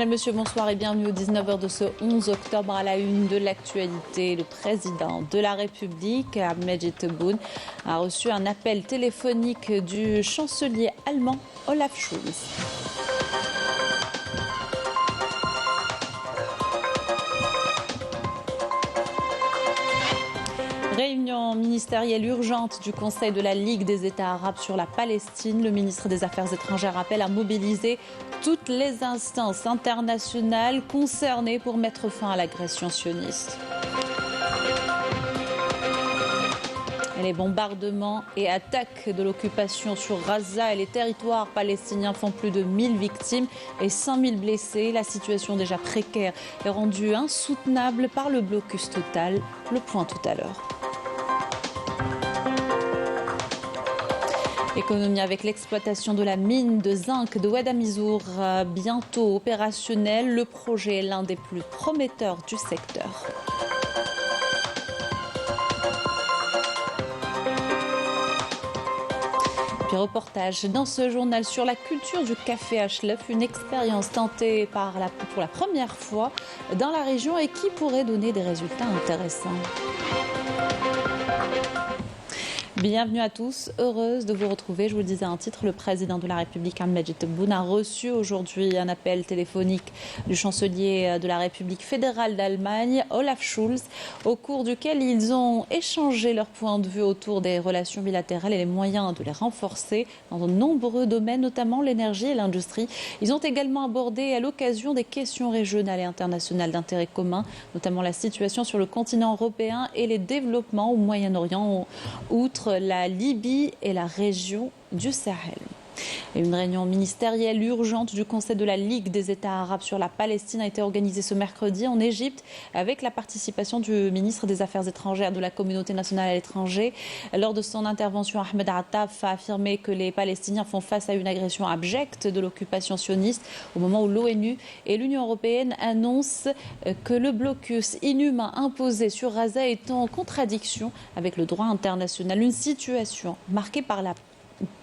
Mesdames, Messieurs, bonsoir et bienvenue aux 19h de ce 11 octobre à la une de l'actualité. Le président de la République, Ahmed Tebboune, a reçu un appel téléphonique du chancelier allemand Olaf Scholz. Réunion ministérielle urgente du Conseil de la Ligue des États arabes sur la Palestine. Le ministre des Affaires étrangères appelle à mobiliser toutes les instances internationales concernées pour mettre fin à l'agression sioniste. Les bombardements et attaques de l'occupation sur Gaza et les territoires palestiniens font plus de 1000 victimes et 5000 blessés. La situation déjà précaire est rendue insoutenable par le blocus total. Le point tout à l'heure. Économie avec l'exploitation de la mine de zinc de Oued Amizour, bientôt opérationnel. Le projet est l'un des plus prometteurs du secteur. Puis reportage dans ce journal sur la culture du café Achlef, une expérience tentée pour la première fois dans la région et qui pourrait donner des résultats intéressants. Bienvenue à tous, heureuse de vous retrouver. Je vous le disais en titre, le président de la République, Ahmed Tebboune, a reçu aujourd'hui un appel téléphonique du chancelier de la République fédérale d'Allemagne, Olaf Scholz, au cours duquel ils ont échangé leur point de vue autour des relations bilatérales et les moyens de les renforcer dans de nombreux domaines, notamment l'énergie et l'industrie. Ils ont également abordé à l'occasion des questions régionales et internationales d'intérêt commun, notamment la situation sur le continent européen et les développements au Moyen-Orient, outre la Libye et la région du Sahel. Et une réunion ministérielle urgente du Conseil de la Ligue des États arabes sur la Palestine a été organisée ce mercredi en Égypte avec la participation du ministre des Affaires étrangères de la communauté nationale à l'étranger. Lors de son intervention, Ahmed Attaf a affirmé que les Palestiniens font face à une agression abjecte de l'occupation sioniste au moment où l'ONU et l'Union européenne annoncent que le blocus inhumain imposé sur Gaza est en contradiction avec le droit international. Une situation marquée par la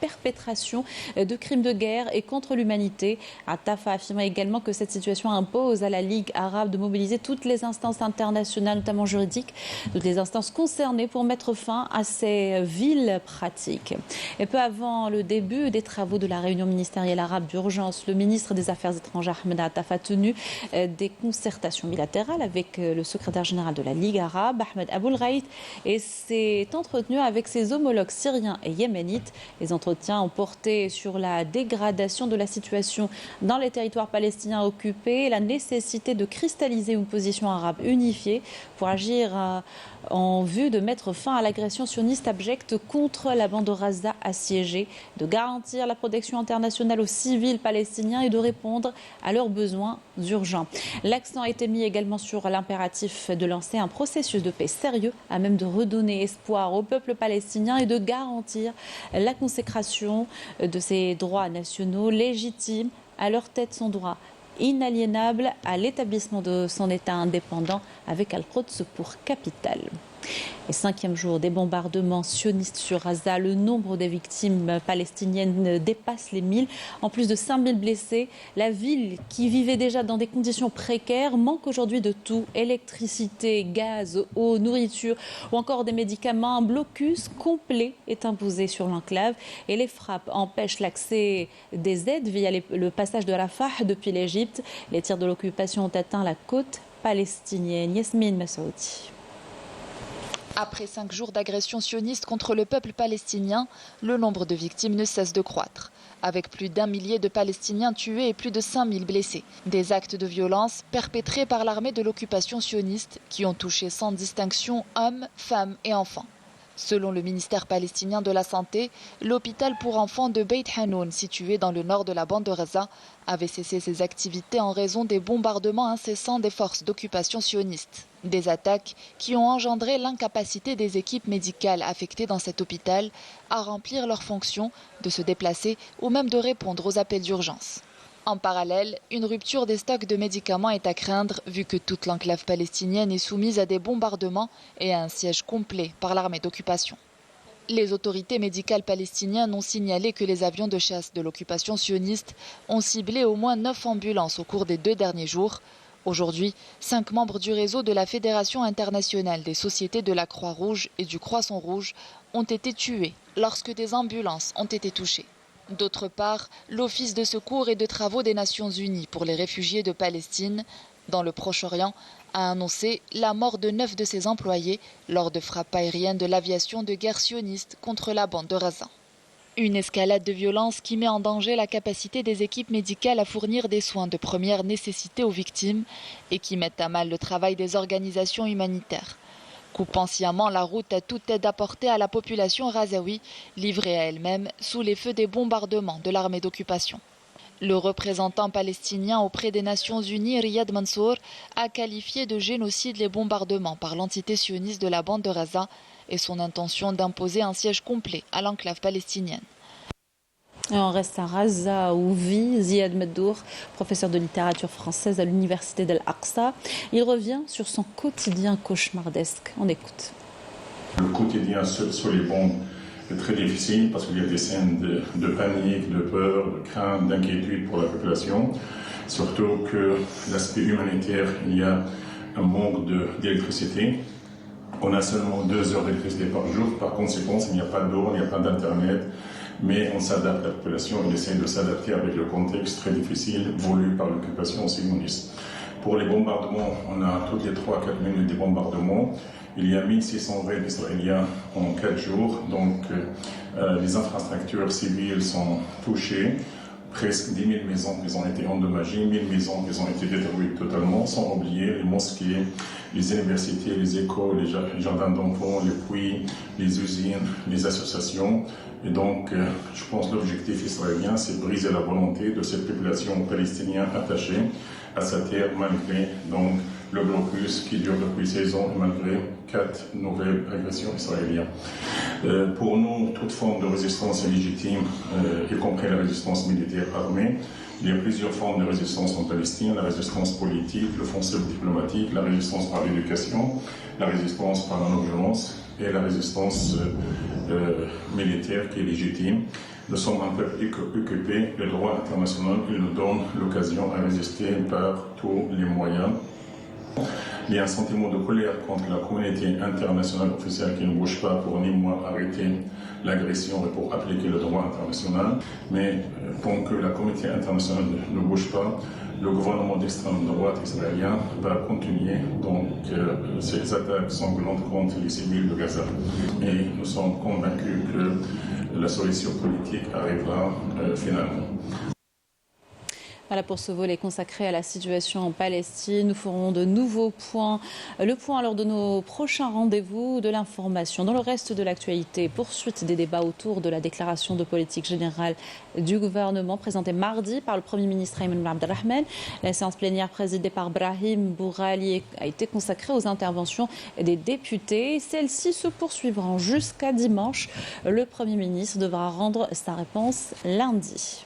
perpétration de crimes de guerre et contre l'humanité. Attaf a affirmé également que cette situation impose à la Ligue arabe de mobiliser toutes les instances internationales, notamment juridiques, toutes les instances concernées pour mettre fin à ces viles pratiques. Et peu avant le début des travaux de la réunion ministérielle arabe d'urgence, le ministre des Affaires étrangères Ahmed Attaf a tenu des concertations bilatérales avec le secrétaire général de la Ligue arabe, Ahmed Aboul Gheit, et s'est entretenu avec ses homologues syriens et yéménites. Les entretiens ont porté sur la dégradation de la situation dans les territoires palestiniens occupés et la nécessité de cristalliser une position arabe unifiée pour agir en vue de mettre fin à l'agression sioniste abjecte contre la bande de Gaza assiégée, de garantir la protection internationale aux civils palestiniens et de répondre à leurs besoins urgents. L'accent a été mis également sur l'impératif de lancer un processus de paix sérieux à même de redonner espoir au peuple palestinien et de garantir la consécration de ses droits nationaux légitimes, à leur tête son droit inaliénable à l'établissement de son État indépendant avec Al-Quds pour capitale. Et 5e jour des bombardements sionistes sur Gaza, le nombre des victimes palestiniennes dépasse les 1000. En plus de 5000 blessés, la ville qui vivait déjà dans des conditions précaires manque aujourd'hui de tout. Électricité, gaz, eau, nourriture ou encore des médicaments. Un blocus complet est imposé sur l'enclave et les frappes empêchent l'accès des aides via le passage de Rafah depuis l'Égypte. Les tirs de l'occupation ont atteint la côte palestinienne. Yasmine Massaoudi. Après 5 jours d'agression sioniste contre le peuple palestinien, le nombre de victimes ne cesse de croître, avec plus d'1 millier de Palestiniens tués et plus de 5000 blessés. Des actes de violence perpétrés par l'armée de l'occupation sioniste qui ont touché sans distinction hommes, femmes et enfants. Selon le ministère palestinien de la Santé, l'hôpital pour enfants de Beit Hanoun, situé dans le nord de la bande de Gaza, avait cessé ses activités en raison des bombardements incessants des forces d'occupation sionistes. Des attaques qui ont engendré l'incapacité des équipes médicales affectées dans cet hôpital à remplir leurs fonctions, de se déplacer ou même de répondre aux appels d'urgence. En parallèle, une rupture des stocks de médicaments est à craindre vu que toute l'enclave palestinienne est soumise à des bombardements et à un siège complet par l'armée d'occupation. Les autorités médicales palestiniennes ont signalé que les avions de chasse de l'occupation sioniste ont ciblé au moins 9 ambulances au cours des 2 derniers jours. Aujourd'hui, 5 membres du réseau de la Fédération internationale des sociétés de la Croix-Rouge et du Croissant Rouge ont été tués lorsque des ambulances ont été touchées. D'autre part, l'Office de secours et de travaux des Nations Unies pour les réfugiés de Palestine, dans le Proche-Orient, a annoncé la mort de 9 de ses employés lors de frappes aériennes de l'aviation de guerre sioniste contre la bande de Gaza. Une escalade de violence qui met en danger la capacité des équipes médicales à fournir des soins de première nécessité aux victimes et qui mettent à mal le travail des organisations humanitaires. Coupant sciemment la route à toute aide apportée à la population gazaoui, livrée à elle-même sous les feux des bombardements de l'armée d'occupation. Le représentant palestinien auprès des Nations Unies, Riyad Mansour, a qualifié de génocide les bombardements par l'entité sioniste de la bande de Gaza et son intention d'imposer un siège complet à l'enclave palestinienne. Et on reste à Gaza où vit Ziad Meddour, professeur de littérature française à l'université d'Al-Aqsa. Il revient sur son quotidien cauchemardesque. On écoute. Le quotidien sur les bombes est très difficile parce qu'il y a des scènes de panique, de peur, de crainte, d'inquiétude pour la population. Surtout que l'aspect humanitaire, il y a un manque d'électricité. On a seulement 2 heures d'électricité par jour. Par conséquent, il n'y a pas d'eau, il n'y a pas d'internet. Mais on s'adapte, la population, on essaie de s'adapter avec le contexte très difficile voulu par l'occupation sioniste. Pour les bombardements, on a toutes les 3-4 minutes des bombardements. Il y a 1600 raids israéliens en 4 jours, donc les infrastructures civiles sont touchées. Presque 10 000 maisons qui ont été endommagées, 1 000 maisons qui ont été détruites totalement, sans oublier les mosquées, les universités, les écoles, les jardins d'enfants, les puits, les usines, les associations. Et donc, je pense que l'objectif israélien, c'est de briser la volonté de cette population palestinienne attachée à sa terre, malgré donc, le blocus qui dure depuis 16 ans et malgré 4 nouvelles agressions israéliennes. Pour nous, toute forme de résistance est légitime, y compris la résistance militaire armée. Il y a plusieurs formes de résistance en Palestine, la résistance politique, l'offensive diplomatique, la résistance par l'éducation, la résistance par la non-violence et la résistance militaire qui est légitime. Nous sommes un peuple occupé, le droit international il nous donne l'occasion à résister par tous les moyens. Il y a un sentiment de colère contre la communauté internationale officielle qui ne bouge pas pour ni moi arrêter l'agression et pour appliquer le droit international. Mais tant que la communauté internationale ne bouge pas, le gouvernement d'extrême droite israélien va continuer donc ces attaques sanglantes contre les civils de Gaza. Et nous sommes convaincus que la solution politique arrivera finalement. Voilà pour ce volet consacré à la situation en Palestine. Nous ferons de nouveaux points. Le point lors de nos prochains rendez-vous de l'information. Dans le reste de l'actualité, poursuite des débats autour de la déclaration de politique générale du gouvernement présentée mardi par le Premier ministre Ayman Abdelrahman. La séance plénière présidée par Brahim Bourali a été consacrée aux interventions des députés. Celles-ci se poursuivront jusqu'à dimanche. Le Premier ministre devra rendre sa réponse lundi.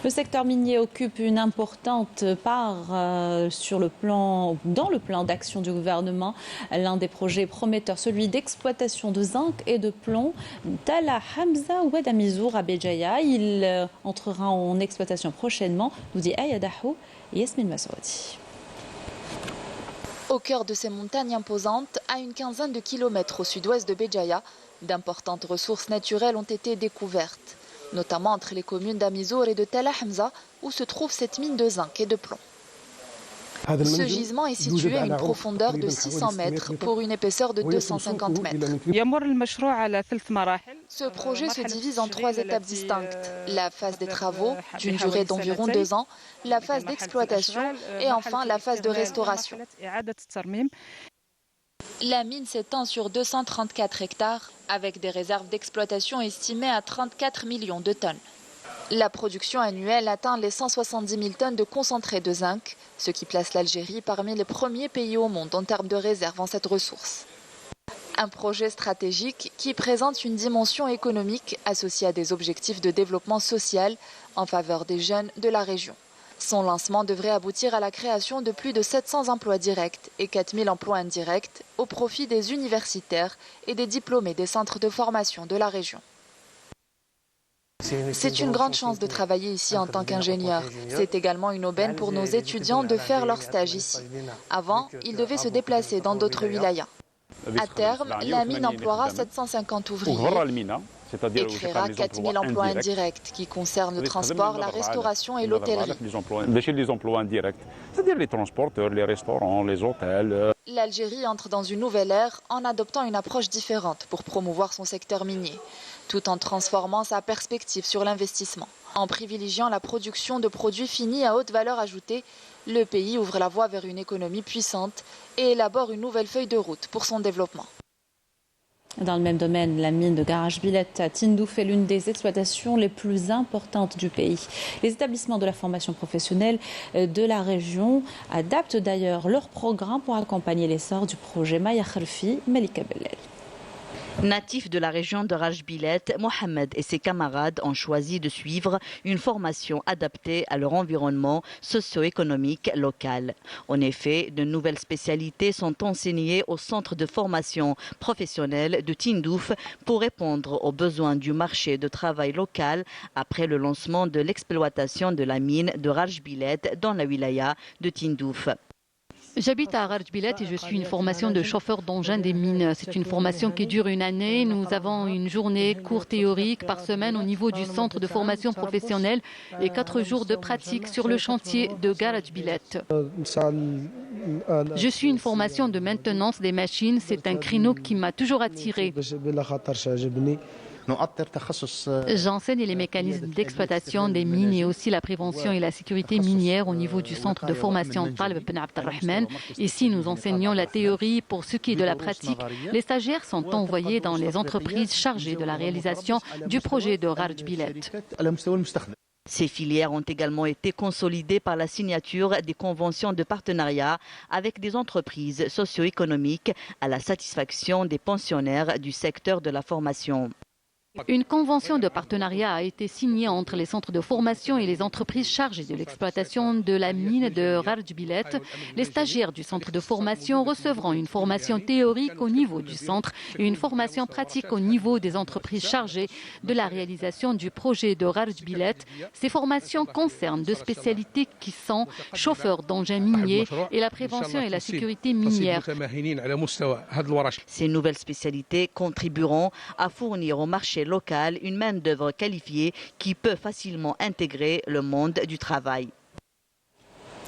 Le secteur minier occupe une importante part dans le plan d'action du gouvernement. L'un des projets prometteurs, celui d'exploitation de zinc et de plomb, Tala Hamza Oued-Amizour à Béjaïa. Il entrera en exploitation prochainement, nous dit Ayadahou et Yasmine Massoudi. Au cœur de ces montagnes imposantes, à une quinzaine de kilomètres au sud-ouest de Béjaïa, d'importantes ressources naturelles ont été découvertes, notamment entre les communes d'Amizour et de Tala Hamza, où se trouve cette mine de zinc et de plomb. Ce gisement est situé à une profondeur de 600 mètres pour une épaisseur de 250 mètres. Ce projet se divise en 3 étapes distinctes. La phase des travaux, d'une durée d'environ 2 ans, la phase d'exploitation et enfin la phase de restauration. La mine s'étend sur 234 hectares, avec des réserves d'exploitation estimées à 34 millions de tonnes. La production annuelle atteint les 170 000 tonnes de concentré de zinc, ce qui place l'Algérie parmi les premiers pays au monde en termes de réserves en cette ressource. Un projet stratégique qui présente une dimension économique associée à des objectifs de développement social en faveur des jeunes de la région. Son lancement devrait aboutir à la création de plus de 700 emplois directs et 4000 emplois indirects au profit des universitaires et des diplômés des centres de formation de la région. C'est une grande chance de travailler ici en tant qu'ingénieur. C'est également une aubaine pour nos étudiants de faire leur stage ici. Avant, ils devaient se déplacer dans d'autres wilayas. À terme, la mine emploiera 750 ouvriers et créera 4000 emplois indirects qui concernent le transport, la restauration et l'hôtellerie. Les emplois indirects, c'est-à-dire les transporteurs, les restaurants, les hôtels. L'Algérie entre dans une nouvelle ère en adoptant une approche différente pour promouvoir son secteur minier, tout en transformant sa perspective sur l'investissement. En privilégiant la production de produits finis à haute valeur ajoutée, le pays ouvre la voie vers une économie puissante et élabore une nouvelle feuille de route pour son développement. Dans le même domaine, la mine de Garage Billet à Tindouf est l'une des exploitations les plus importantes du pays. Les établissements de la formation professionnelle de la région adaptent d'ailleurs leur programme pour accompagner l'essor du projet Maya Kharfi Malika Bellel. Natif de la région de Rajbilet, Mohamed et ses camarades ont choisi de suivre une formation adaptée à leur environnement socio-économique local. En effet, de nouvelles spécialités sont enseignées au centre de formation professionnelle de Tindouf pour répondre aux besoins du marché de travail local après le lancement de l'exploitation de la mine de Rajbilet dans la wilaya de Tindouf. J'habite à Rajbilet et je suis une formation de chauffeur d'engin des mines. C'est une formation qui dure une année. Nous avons une journée cours théorique par semaine au niveau du centre de formation professionnelle et 4 jours de pratique sur le chantier de Rajbilet. Je suis une formation de maintenance des machines. C'est un créneau qui m'a toujours attiré. J'enseigne les mécanismes d'exploitation des mines et aussi la prévention et la sécurité minière au niveau du centre de formation Talb Ben Abdelrahman. Ici, nous enseignons la théorie. Pour ce qui est de la pratique, les stagiaires sont envoyés dans les entreprises chargées de la réalisation du projet de Rajbilet. Ces filières ont également été consolidées par la signature des conventions de partenariat avec des entreprises socio-économiques à la satisfaction des pensionnaires du secteur de la formation. Une convention de partenariat a été signée entre les centres de formation et les entreprises chargées de l'exploitation de la mine de Rajbilet. Les stagiaires du centre de formation recevront une formation théorique au niveau du centre et une formation pratique au niveau des entreprises chargées de la réalisation du projet de Rajbilet. Ces formations concernent deux spécialités qui sont chauffeur d'engins miniers et la prévention et la sécurité minière. Ces nouvelles spécialités contribueront à fournir au marché local une main-d'œuvre qualifiée qui peut facilement intégrer le monde du travail.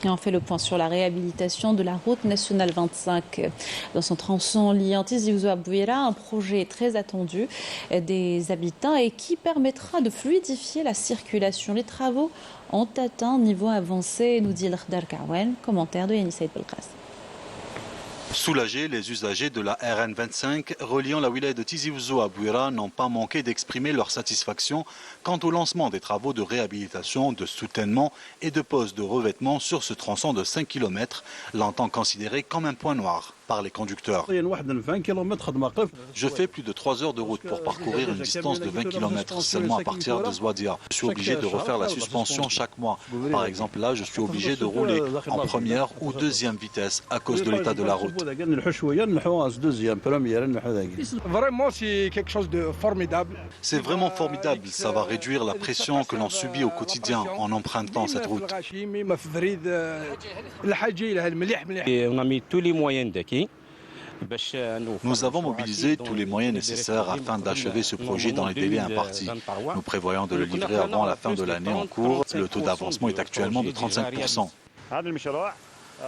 Et on fait le point sur la réhabilitation de la route nationale 25 dans son tronçon liant Tizi Ouzou à Bouira, un projet très attendu des habitants et qui permettra de fluidifier la circulation. Les travaux ont atteint un niveau avancé, nous dit l'Khdar Kawen, commentaire de Yannis Saïd Belkras. Soulagés, les usagers de la RN25 reliant la wilaya de Tizi Ouzou à Bouira n'ont pas manqué d'exprimer leur satisfaction quant au lancement des travaux de réhabilitation, de soutènement et de pose de revêtement sur ce tronçon de 5 km, longtemps considéré comme un point noir par les conducteurs. Je fais plus de 3 heures de route pour parcourir une distance de 20 km seulement à partir de Zouadia. Je suis obligé de refaire la suspension chaque mois. Par exemple, là, je suis obligé de rouler en première ou deuxième vitesse à cause de l'état de la route. Vraiment, c'est quelque chose de formidable. C'est vraiment formidable. Ça va réduire la pression que l'on subit au quotidien en empruntant cette route. Et on a mis tous les moyens d'acquis. Nous avons mobilisé tous les moyens nécessaires afin d'achever ce projet dans les délais impartis. Nous prévoyons de le livrer avant la fin de l'année en cours. Le taux d'avancement est actuellement de 35%.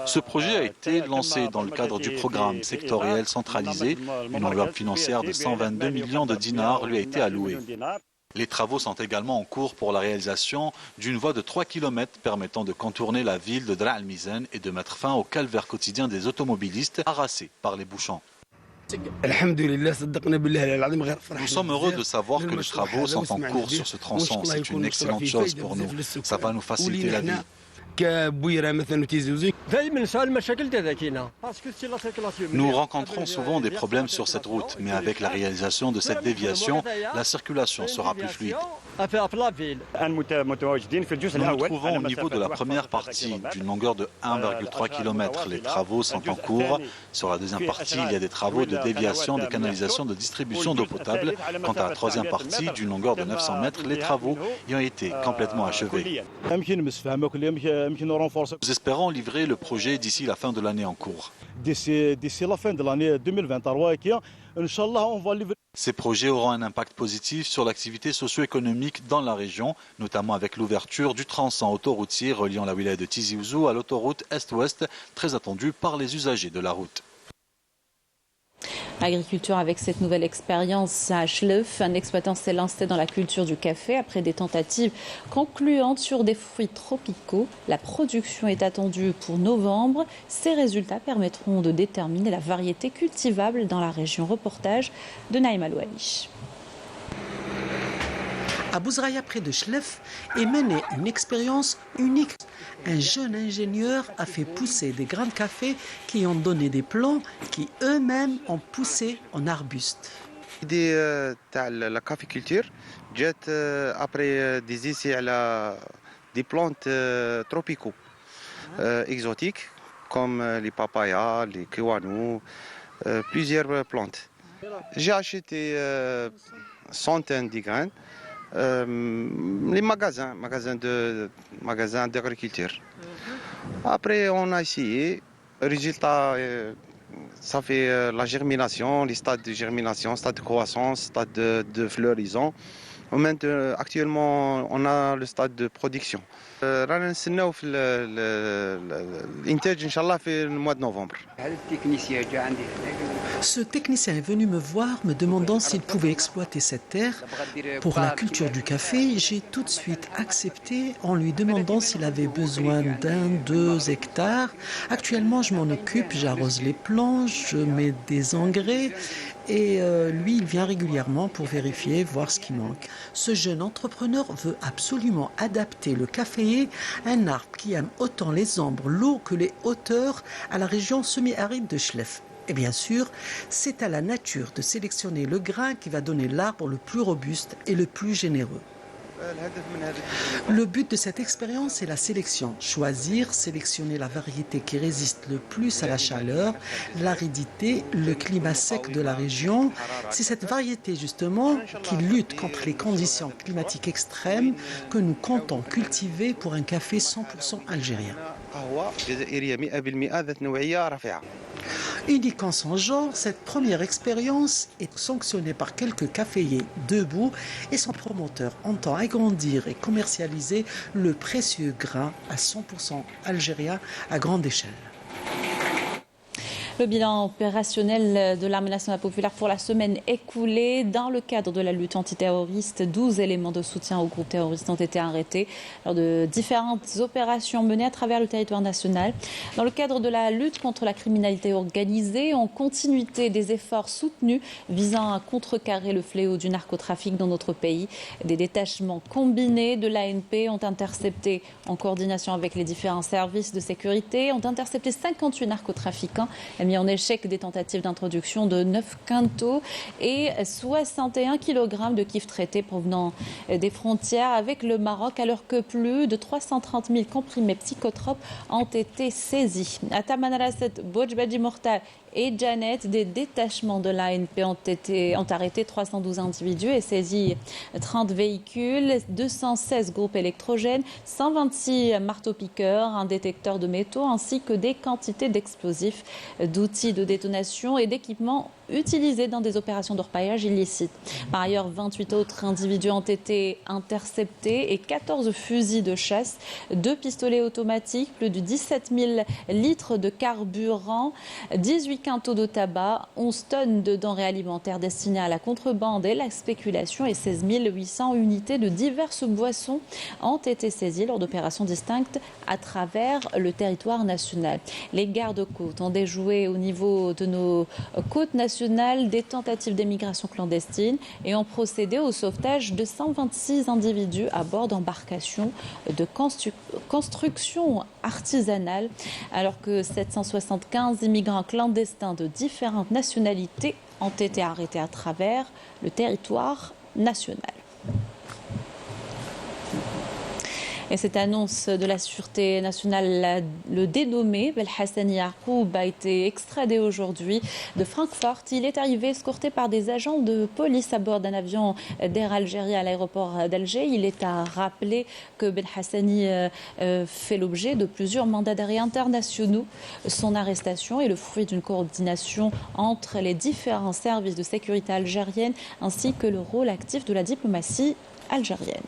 Ce projet a été lancé dans le cadre du programme sectoriel centralisé. Une enveloppe financière de 122 millions de dinars lui a été allouée. Les travaux sont également en cours pour la réalisation d'une voie de 3 km permettant de contourner la ville de Dra al-Mizan et de mettre fin au calvaire quotidien des automobilistes harassés par les bouchons. Nous sommes heureux de savoir que les travaux sont en cours sur ce tronçon. C'est une excellente chose pour nous. Ça va nous faciliter la vie. Nous rencontrons souvent des problèmes sur cette route, mais avec la réalisation de cette déviation, la circulation sera plus fluide. Nous nous trouvons au niveau de la première partie, d'une longueur de 1,3 km. Les travaux sont en cours. Sur la deuxième partie, il y a des travaux de déviation des canalisations de distribution d'eau potable. Quant à la troisième partie, d'une longueur de 900 mètres, les travaux y ont été complètement achevés. Nous espérons livrer le projet d'ici la fin de l'année en cours. D'ici la fin de l'année 2023, Inch'Allah, on va livrer. Ces projets auront un impact positif sur l'activité socio-économique dans la région, notamment avec l'ouverture du tronçon autoroutier reliant la wilaya de Tizi Ouzou à l'autoroute Est-Ouest, très attendue par les usagers de la route. Agriculture avec cette nouvelle expérience à Schleuf. Un exploitant s'est lancé dans la culture du café après des tentatives concluantes sur des fruits tropicaux. La production est attendue pour novembre. Ces résultats permettront de déterminer la variété cultivable dans la région. Reportage de Naïm Alouali. À Bouzraïa, près de Schleuf, est menée une expérience unique. Un jeune ingénieur a fait pousser des grains de café qui ont donné des plants qui eux-mêmes ont poussé en arbustes. La caféculture, après des essais à des plantes tropicaux exotiques comme les papayas, les kiwanous, plusieurs plantes. J'ai acheté centaines de graines. Les magasins d'agriculture. Après, on a essayé. Résultat, ça fait la germination, les stades de germination, stade de croissance, stade de floraison. Actuellement, on a le stade de production. في المواد نوفمبر. Ce technicien est venu me voir me demandant s'il pouvait exploiter cette terre pour la culture du café. J'ai tout de suite accepté en lui demandant s'il avait besoin d'1-2 hectares. Actuellement, je m'en occupe, j'arrose les plants, je mets des engrais et lui, il vient régulièrement pour vérifier, voir ce qui manque. Ce jeune entrepreneur veut absolument adapter le caféier, un arbre qui aime autant les ombres, l'eau que les hauteurs, à la région semi-aride de Schleuf. Et bien sûr, c'est à la nature de sélectionner le grain qui va donner l'arbre le plus robuste et le plus généreux. Le but de cette expérience est la sélection. Choisir, sélectionner la variété qui résiste le plus à la chaleur, l'aridité, le climat sec de la région. C'est cette variété justement qui lutte contre les conditions climatiques extrêmes que nous comptons cultiver pour un café 100% algérien. Unique en son genre, cette première expérience est sanctionnée par quelques caféiers debout et son promoteur entend agrandir et commercialiser le précieux grain à 100% algérien à grande échelle. Le bilan opérationnel de l'Armée nationale populaire pour la semaine écoulée. Dans le cadre de la lutte antiterroriste, 12 éléments de soutien aux groupes terroristes ont été arrêtés lors de différentes opérations menées à travers le territoire national. Dans le cadre de la lutte contre la criminalité organisée, en continuité des efforts soutenus visant à contrecarrer le fléau du narcotrafic dans notre pays, des détachements combinés de l'ANP ont intercepté, en coordination avec les différents services de sécurité, ont intercepté 58 narcotrafiquants, mis en échec des tentatives d'introduction de 9 quintaux et 61 kg de kif traités provenant des frontières avec le Maroc, alors que plus de 330 000 comprimés psychotropes ont été saisis. À Tamanrasset, Bojbadji Mortal et Janet, des détachements de l'ANP ont arrêté 312 individus et saisi 30 véhicules, 216 groupes électrogènes, 126 marteaux-piqueurs, un détecteur de métaux ainsi que des quantités d'explosifs, d'outils de détonation et d'équipements utilisés dans des opérations d'orpaillage illicites. Par ailleurs, 28 autres individus ont été interceptés et 14 fusils de chasse, 2 pistolets automatiques, plus de 17 000 litres de carburant, 18 quintaux de tabac, 11 tonnes de denrées alimentaires destinées à la contrebande et la spéculation et 16 800 unités de diverses boissons ont été saisies lors d'opérations distinctes à travers le territoire national. Les gardes-côtes ont déjoué au niveau de nos côtes nationales national des tentatives d'émigration clandestine et ont procédé au sauvetage de 126 individus à bord d'embarcations de construction artisanale, alors que 775 immigrants clandestins de différentes nationalités ont été arrêtés à travers le territoire national. Et cette annonce de la Sûreté nationale, le dénommé Belhassani Yacoub a été extradé aujourd'hui de Francfort. Il est arrivé escorté par des agents de police à bord d'un avion d'Air Algérie à l'aéroport d'Alger. Il est à rappeler que Belhassani fait l'objet de plusieurs mandats d'arrêt internationaux. Son arrestation est le fruit d'une coordination entre les différents services de sécurité algérienne ainsi que le rôle actif de la diplomatie algérienne.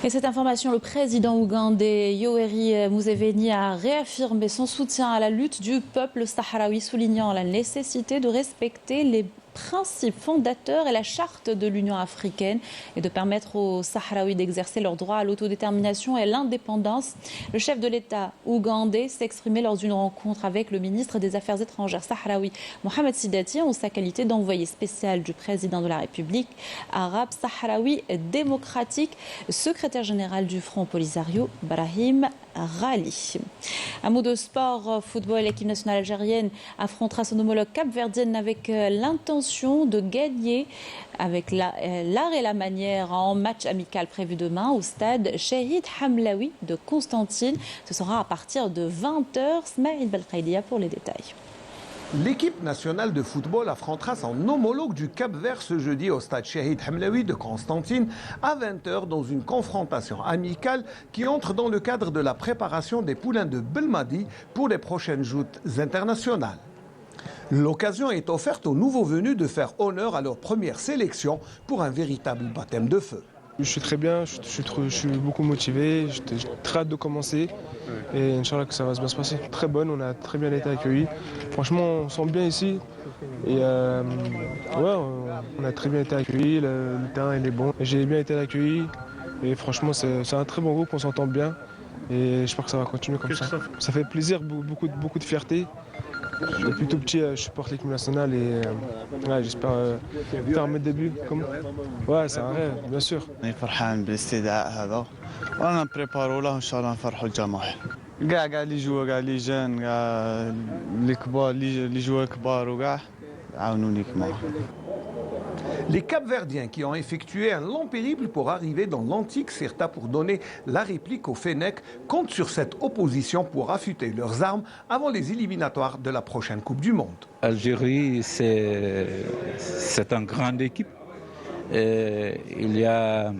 Et cette information, le président ougandais Yoweri Museveni a réaffirmé son soutien à la lutte du peuple sahraoui, soulignant la nécessité de respecter les principes fondateurs et la charte de l'Union africaine et de permettre aux Sahraouis d'exercer leur droit à l'autodétermination et à l'indépendance. Le chef de l'État ougandais s'est exprimé lors d'une rencontre avec le ministre des Affaires étrangères sahraoui Mohamed Sidati en sa qualité d'envoyé spécial du président de la République arabe sahraoui démocratique, secrétaire général du Front Polisario Brahim Ghali. Un mot de sport, football, l'équipe nationale algérienne affrontera son homologue capverdienne avec l'intention de gagner avec l'art et la manière en match amical prévu demain au stade Chahid Hamlaoui de Constantine. Ce sera à partir de 20h. Smaïl Belkhaidia pour les détails. L'équipe nationale de football affrontera son homologue du Cap-Vert ce jeudi au stade Chahid Hamlaoui de Constantine à 20h dans une confrontation amicale qui entre dans le cadre de la préparation des poulains de Belmadi pour les prochaines joutes internationales. L'occasion est offerte aux nouveaux venus de faire honneur à leur première sélection pour un véritable baptême de feu. Je suis très bien, je suis beaucoup motivé, j'ai très hâte de commencer et Inch'Allah que ça va bien se passer. Très bonne, on a très bien été accueillis. Franchement, on sent bien ici et on a très bien été accueillis, le terrain il est bon. J'ai bien été accueilli et franchement c'est un très bon groupe, on s'entend bien et j'espère que ça va continuer comme ça. Ça fait plaisir, beaucoup de fierté. Depuis tout petit, je supporte l'équipe nationale et j'espère faire mes débuts. Ouais, c'est un rêve, bien sûr. فرحان بالاستدعاء هذا وانا نبريبارو له ان شاء الله نفرحوا الجماهير. كاع لي جوا كاع لي جان كاع لي كبار لي جوا كبار وكاع عاونوني كما. Les Capverdiens qui ont effectué un long périple pour arriver dans l'antique Cirta pour donner la réplique au Fennec comptent sur cette opposition pour affûter leurs armes avant les éliminatoires de la prochaine Coupe du Monde. Algérie, c'est une grande équipe. Il y a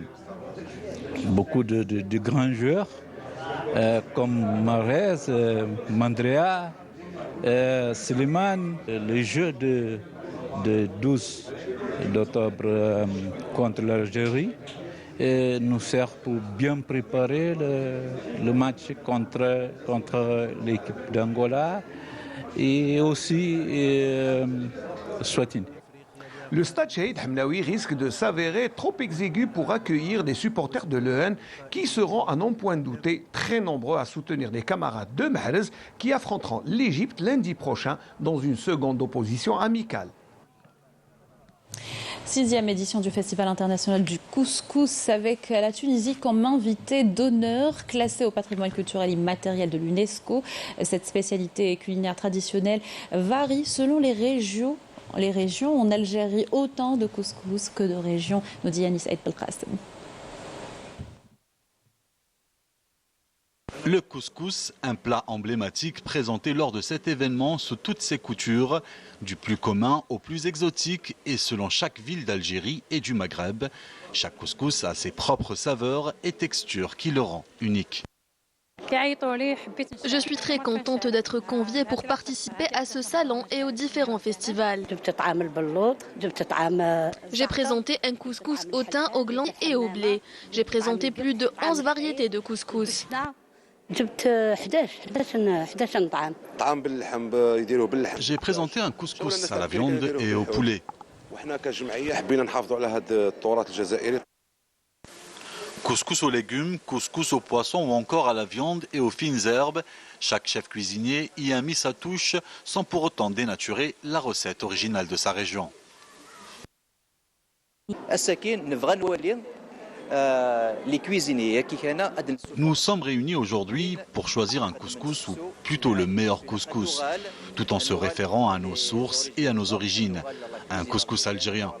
beaucoup de grands joueurs comme Mahrez, Mandrea, Slimane. Le jeu de 12 d'octobre contre l'Algérie nous sert pour bien préparer le match contre l'équipe d'Angola et aussi Swatini. Le stade Chahid Hamlaoui risque de s'avérer trop exigu pour accueillir des supporters de l'EN qui seront à non point douter très nombreux à soutenir des camarades de Mahrez qui affronteront l'Égypte lundi prochain dans une seconde opposition amicale. 6e édition du Festival international du couscous avec la Tunisie comme invité d'honneur classée au patrimoine culturel immatériel de l'UNESCO. Cette spécialité culinaire traditionnelle varie selon les régions. En Algérie, autant de couscous que de régions, nous dit Yanis Aïd Belkacem. Le couscous, un plat emblématique présenté lors de cet événement sous toutes ses coutures, du plus commun au plus exotique et selon chaque ville d'Algérie et du Maghreb. Chaque couscous a ses propres saveurs et textures qui le rend unique. Je suis très contente d'être conviée pour participer à ce salon et aux différents festivals. J'ai présenté un couscous au thym, au gland et au blé. J'ai présenté plus de 11 variétés de couscous. J'ai présenté un couscous à la viande et au poulet. Couscous aux légumes, couscous aux poissons ou encore à la viande et aux fines herbes. Chaque chef cuisinier y a mis sa touche sans pour autant dénaturer la recette originale de sa région. Nous sommes réunis aujourd'hui pour choisir un couscous ou plutôt le meilleur couscous, tout en se référant à nos sources et à nos origines. Un couscous algérien.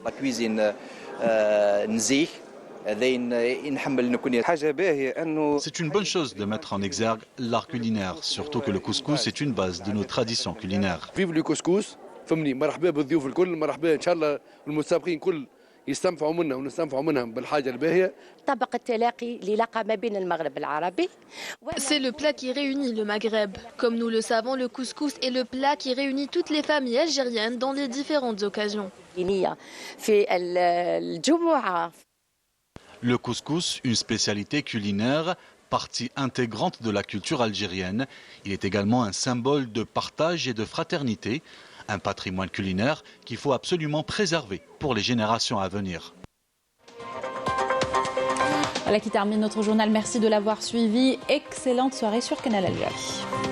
C'est une bonne chose de mettre en exergue l'art culinaire, surtout que le couscous est une base de nos traditions culinaires. Vive le couscous, فهمني مرحبا بالضيوف الكل مرحبا ان شاء الله المسابقين كل يستنفعوا منها ونستنفعوا منهم بالحاجه الباهيه. طبق التلاقي اللي لقى ما بين المغرب العربي. C'est le plat qui réunit le Maghreb. Comme nous le savons, le couscous est le plat qui réunit toutes les familles algériennes dans les différentes occasions. في الجمعة. Le couscous, une spécialité culinaire, partie intégrante de la culture algérienne. Il est également un symbole de partage et de fraternité, un patrimoine culinaire qu'il faut absolument préserver pour les générations à venir. Voilà qui termine notre journal. Merci de l'avoir suivi. Excellente soirée sur Canal Algérie.